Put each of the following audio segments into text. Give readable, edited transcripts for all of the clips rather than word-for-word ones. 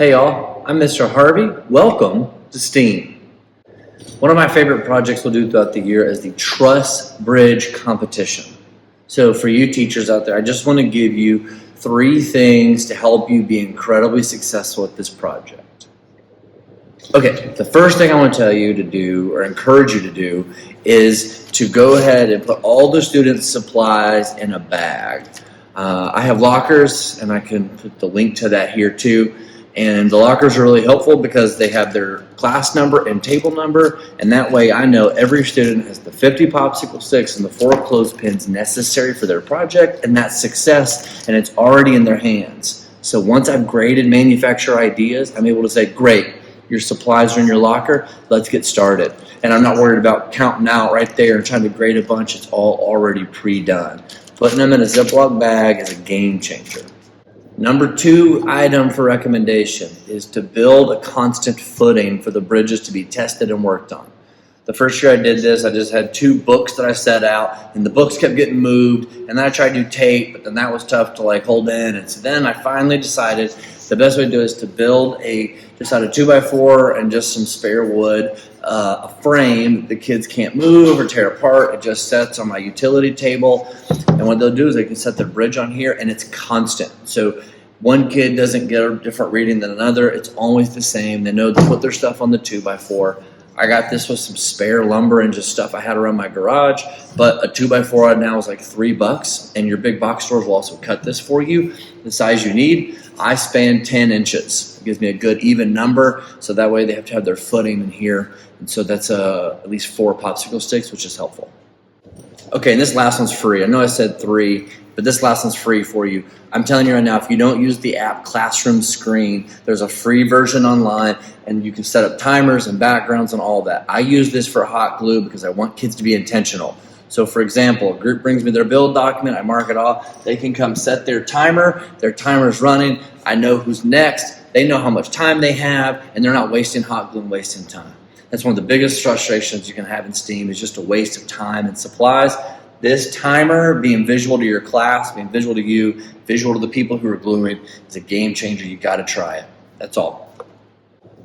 Hey y'all, I'm Mr. Harvey. Welcome to STEAM. One of my favorite projects we'll do throughout the year is the Truss Bridge competition. So for you teachers out there, I just want to give you 3 things to help you be incredibly successful at this project. Okay, the first thing I want to tell you to do or encourage you to do is to go ahead and put all the students' supplies in a bag. I have lockers, and I can put the link to that here too. And the lockers are really helpful because they have their class number and table number, and that way I know every student has the 50 popsicle sticks and the 4 clothespins necessary for their project, and that's success, and it's already in their hands. So once I've graded manufacturer ideas, I'm able to say, great, your supplies are in your locker, let's get started. And I'm not worried about counting out right there and trying to grade a bunch. It's all already pre-done. Putting them in a Ziploc bag is a game changer. Number 2 item for recommendation is to build a constant footing for the bridges to be tested and worked on. The first year I did this, I just had 2 books that I set out, and the books kept getting moved, and then I tried to do tape, but then that was tough to hold in, and so then I finally decided the best way to do it is to build just out of 2x4 and just some spare wood, a frame the kids can't move or tear apart. It just sets on my utility table, and what they'll do is they can set their bridge on here, and it's constant. So one kid doesn't get a different reading than another. It's always the same. They know to put their stuff on the 2x4. I got this with some spare lumber and just stuff I had around my garage, but a 2x4 now is like $3, and your big box stores will also cut this for you the size you need. I span 10 inches. It gives me a good even number, so that way they have to have their footing in here, and so that's at least 4 popsicle sticks, which is helpful. Okay, and this last one's free. I know I said 3, but this last one's free for you. I'm telling you right now, if you don't use the app Classroom Screen, there's a free version online, and you can set up timers and backgrounds and all that. I use this for hot glue because I want kids to be intentional. So for example, a group brings me their build document, I mark it off, they can come set their timer's running, I know who's next, they know how much time they have, and they're not wasting hot glue and wasting time. That's one of the biggest frustrations you can have in STEAM, is just a waste of time and supplies. This timer, being visual to your class, being visual to you, visual to the people who are gluing, is a game changer. You got to try it. That's all.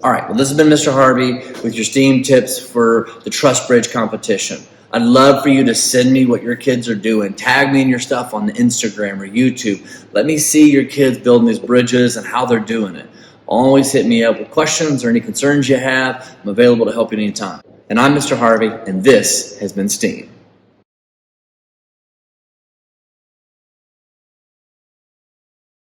All right, well, this has been Mr. Harvey with your STEAM tips for the Truss Bridge competition. I'd love for you to send me what your kids are doing. Tag me in your stuff on the Instagram or YouTube. Let me see your kids building these bridges and how they're doing it. Always hit me up with questions or any concerns you have. I'm available to help you anytime. And I'm Mr. Harvey, and this has been STEAM.